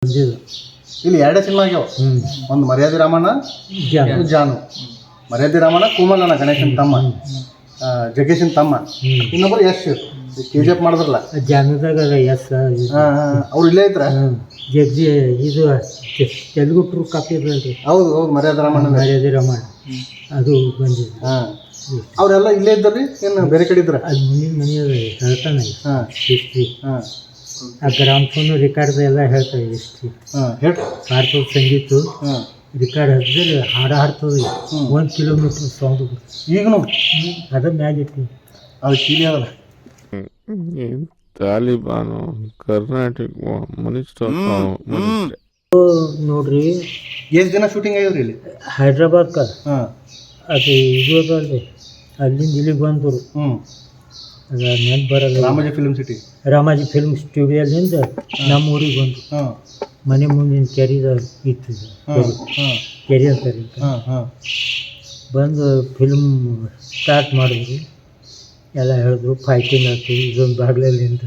ಇಲ್ಲಿ ಎರಡೇ ಸಿನಿಮಾ ಆಗ್ಯಾವ. ಒಂದು ಮರ್ಯಾದೆ ರಾಮಣ್ಣ, ಜಾನು. ಮರ್ಯಾದೆ ರಾಮಣ್ಣ ಕೋಮಲಣ್ಣ, ಗಣೇಶನ್ ತಮ್ಮ, ಜಗೇಶನ್ ತಮ್ಮ. ಇನ್ನೊಬ್ಬರು ಯಶ್, KGF ಮಾಡಿದ್ರಲ್ಲ ಜಾನುದಾಗ ಎಸ್. ಅವ್ರು ಇಲ್ಲೇ ಇದ್ರ. ಜಗ್ಜಿ ಇದು ತೆಲುಗು ಟ್ರೂ ಕಾಪಿ ಅದಲ್ರಿ. ಹೌದು ಹೌದು, ಮರ್ಯಾದೆ ರಾಮಣ್ಣ. ಮರ್ಯಾದೆ ರಾಮಣ್ಣ ಅದು ಬಂದಿದೆ. ಅವರೆಲ್ಲ ಇಲ್ಲೇ ಇದ್ದರಿ, ಏನು ಬೇರೆ ಕಡೆ ಇದ್ರ? ಅದು ಮುಂದಿನ ಮನೆಯದ ಹೇಳ್ತಾನೆ ಹಿಸ್ಟ್ರಿ. ಆ ಗ್ರಾಮ್ಫೋನು ರೆಕಾರ್ಡ್ ಎಲ್ಲ ಹೇಳ್ತಾರೆ ಹಿಸ್ಟ್ರಿ. ಹಾಡ್ತದ ಸಂಗೀತ ರೆಕಾರ್ಡ್ ಹಚ್ಚಿದ್ರೆ ಹಾಡು ಹಾಡ್ತದೆ. 1 ಕಿಲೋಮೀಟ್ರ್ ಸೌಂಡ್ ಈಗನು ಅದ ಮ್ಯಾಗಿತ್ತು. ಅದು ಕೀಲಿ ಅದಲ್ಲ. ತಾಲಿಬಾನು ಕರ್ನಾಟಕ ನೋಡ್ರಿ, ಎಷ್ಟು ದಿನ ಶೂಟಿಂಗ್ ಆಗ್ಯದ್ರಿ ಇಲ್ಲಿ? ಹೈದ್ರಾಬಾದ್ಕ ಅದು ಇದು ಅದಲ್ರಿ, ಅಲ್ಲಿಂದ ಇಲ್ಲಿಗೆ ಬಂದರು. ಅದು ನೆನ್ಪು ಬರಲ್ಲ. ರಾಮಾಜಿ ಫಿಲ್ಮ್ ಸ್ಟುಡಿಯೋದಿಂದ ನಮ್ಮ ಊರಿಗೆ ಬಂದು ಮನೆ ಮುಂದಿನ ಕೆರಿದ ಇತ್ತು. ಕೆರೆ ಅಂತಾರೆ. ಬಂದು ಫಿಲ್ಮ್ ಸ್ಟಾರ್ಟ್ ಮಾಡಿದ್ರು. ಎಲ್ಲ ಹೇಳಿದ್ರು ಫೈಟಿಂಗ್ ಆಗ್ತೀವಿ, ಇದೊಂದು ಬಾಗ್ಲಲ್ಲಿಂದ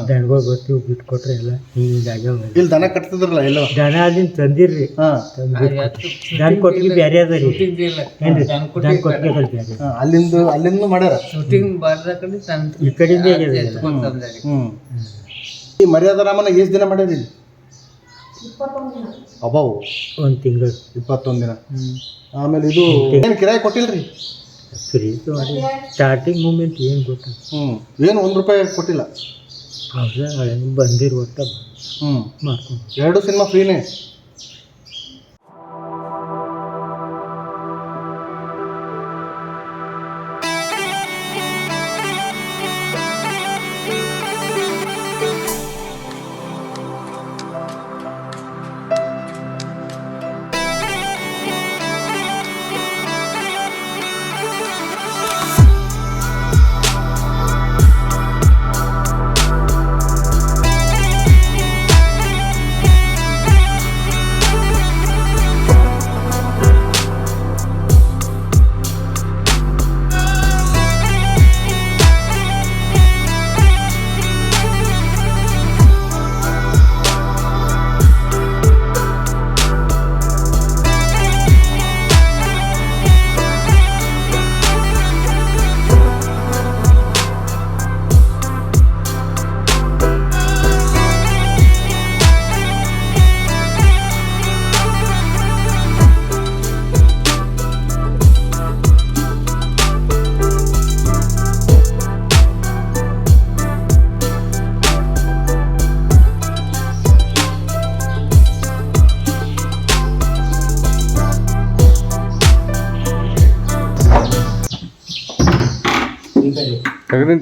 ದನಗಳು ಬರ್ತೀವಿ, ಬಿಟ್ಕೊಟ್ರೆ ಎಲ್ಲ ಹಿಂಗಾಗ್ಯಾವ. ಇಲ್ಲಿ ದನ ಕಟ್ತಿದ್ರಲ್ಲ ಎಲ್ಲ? ದನ ಅಲ್ಲಿಂದ ತಂದಿರ್ರಿ, ದನ ಕೊಟ್ಟಿಗೆ ಬೇರೆ ಅದ ರೀ. ಏನ್ರಿ ದನ ಕೊಟ್ಟಿಗೆ ಅದ ಬೇರೆ. ಅಲ್ಲಿಂದ ಮಾಡ್ಯಾರ ಶೂಟಿಂಗ್ ಈ ಕಡೆಯಿಂದ ಆಗ್ಯದ. ಈ ಮರ್ಯಾದ ರಾಮನ ಎಷ್ಟು ದಿನ ಮಾಡ್ಯಾರ ಇಲ್ಲಿ? ಅಬ್ಬಾವು 1 ತಿಂಗಳು 21 ದಿನ. ಆಮೇಲೆ ಇದು ಏನು ಕಿರಾಯಿ ಕೊಟ್ಟಿಲ್ರಿ? ಫ್ರೀ ಮಾಡಿ ಸ್ಟಾರ್ಟಿಂಗ್ ಮೂಮೆಂಟ್ ಏನು ಗೊತ್ತ, ಏನು ₹1 ಕೊಟ್ಟಿಲ್ಲ. ಹೌದಾ, ಬಂದಿರು ಒಟ್ಟ ಮಾಡ್ಕೊಂಡು 2 ಸಿನಿಮಾ ಫ್ರೀನೇ.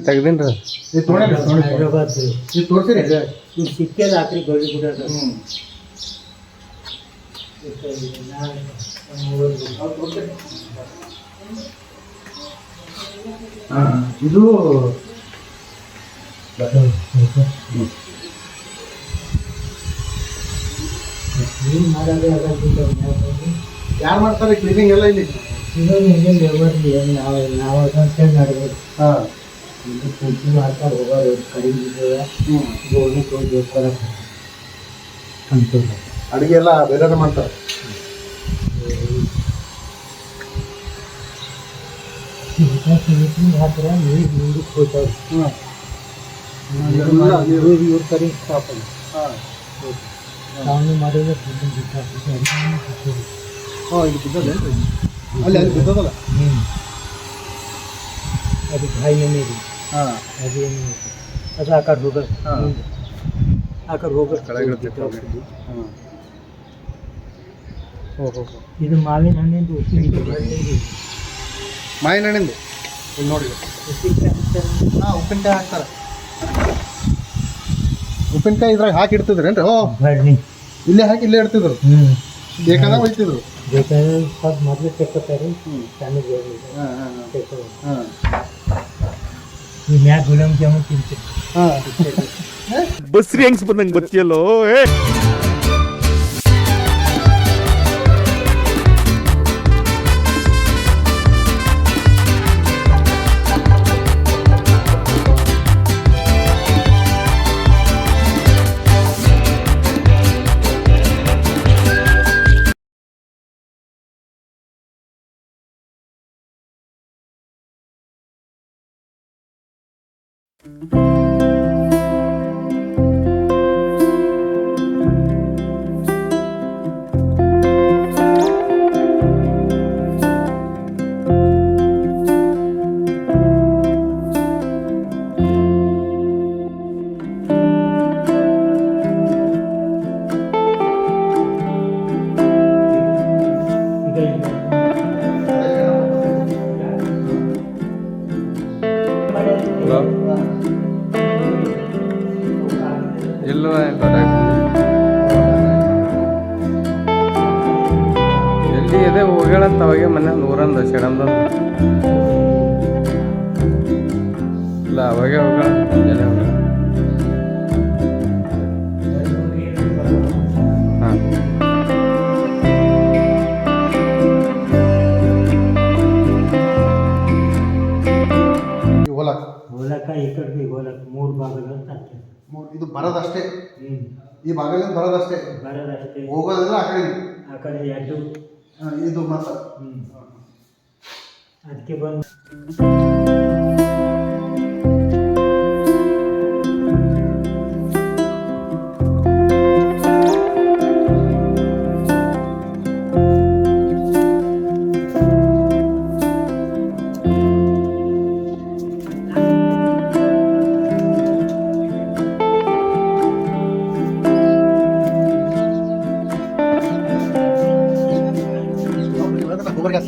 ತೆಗ್ದಿನ್ರಿ. ಹೈದ್ರಾಬಾದ್ ತೋರಿಸಿರಿ ಇದು ಸಿಕ್ಕೇದ ಹಾಕ್ರಿ ಗೌರಿ ಗುಡ. ಇದು ಕ್ಲೀನ್ ಮಾಡೋದೇ ಅದಕ್ಕಿಂತ ಯಾರು ಮಾಡ್ತಾರೆ ಕ್ಲೀನಿಂಗ್ ಎಲ್ಲ ಇಲ್ಲಿ? ಇನ್ನೊಂದು ಹಿಂಗೆ ಲೇಬರ್ ನಾವು ಅದನ್ನು ನಡ್ಬೋದು. ಇದು ಪೂಜೆ ಮಾಡ್ತಾರೆ, ಹೋಗೋರು ಕಡಿಮೆ ಗೋಣಿ ತೊಗೊಂಡು ಅಂತ ಅಡುಗೆ ಎಲ್ಲ ಬೇರೆ ಮಾಡ್ತಾರೆ. ಹಾಕಿದ್ರೆ ನೀರು ಮುಂದಕ್ಕೆ ಹೋಗ್ತಾವೆ. ಇವ್ರ ಕಡೆ ಸ್ಟಾಪ್ ಅಲ್ಲ ನಾವು ಮಾಡಿದ್ರೆ ಇಲ್ಲಿ ಬಿದ್ದದೇನ್ರಿ? ಅಲ್ಲಿ ಬಿದ್ದದಲ್ಲ. ಅದು ಗಾಯ ಏನಿದೆ ಅದೇನು ಅದು ಆ ಕಡೆ ಹೋಗೋದು, ಆ ಕಡೆ ಹೋಗೋದು. ಇದು ಮಾವಿನ ಹಣ್ಣಿಂದು ಮಾವಿನ ಹಣ್ಣಿಂದು ಇಲ್ಲಿ ನೋಡಿ. ಉಪ್ಪಿನಕಾಯಿ ಹಾಕ್ತಾರೆ. ಉಪ್ಪಿನಕಾಯಿ ಇದ್ರಾಗ ಹಾಕಿ ಇಡ್ತಿದ್ರೇನ್ರಿ? ಬನ್ನಿ ಇಲ್ಲೇ ಹಾಕಿ ಇಲ್ಲೇ ಇಡ್ತಿದ್ರು, ಬೇಕಾದಾಗ ಒಯ್ತಿದ್ರು. ಬೇಕಾದ್ರೆ ಸ್ವಲ್ಪ ಮೊದಲು ತೆಕ್ಕೋತಾರೆ, ಚೆನ್ನಾಗಿ ಈ ಮ್ಯಾಗ ಗುಲಾಬ್ ಜಾಮೂನ್ ತಿಂತೀವಿ. ಬಸ್ರಿ ಹೆಂಗ್ಸ್ ಬಂದಂಗೆ ಬತ್ತಿಯಲ್ಲೋ. ಇಲ್ವ ಎಲ್ಲಿ ಇದೆ ಹೋಗ್ಯಾಳಂತ ಅವಾಗೆ ಮನೆ ನೂರಂದ ಸೆಡಂದ ಇಲ್ಲ ಅವಾಗೆ ಹೋಗ್ಯಾಳ ಮುಂಜಾನೆ ಹೋಗ್ಯಾಳ ಹಾಂ ಈ ಹೊಲಕ್ ಹೋಲಕ್ಕ ಈ ಕಡೆ ಹೋಲಕ್ಕ 3 ಭಾಗಗಳು ಅಂತ ಹಾಕ್ಯಾರ. ಇದು ಬರೋದಷ್ಟೇ, ಹ್ಞೂ ಈ ಭಾಗದಿಂದ ಬರೋದಷ್ಟೇ, ಬರೋದಷ್ಟೇ. ಹೋಗೋದೆಲ್ಲ ಆ ಕಡೆ. ಆ ಕಡೆ 2 ಇದು ಮಾತ್ರ. ಅದಕ್ಕೆ ಬಂದು ಗೊಬ್ಬರ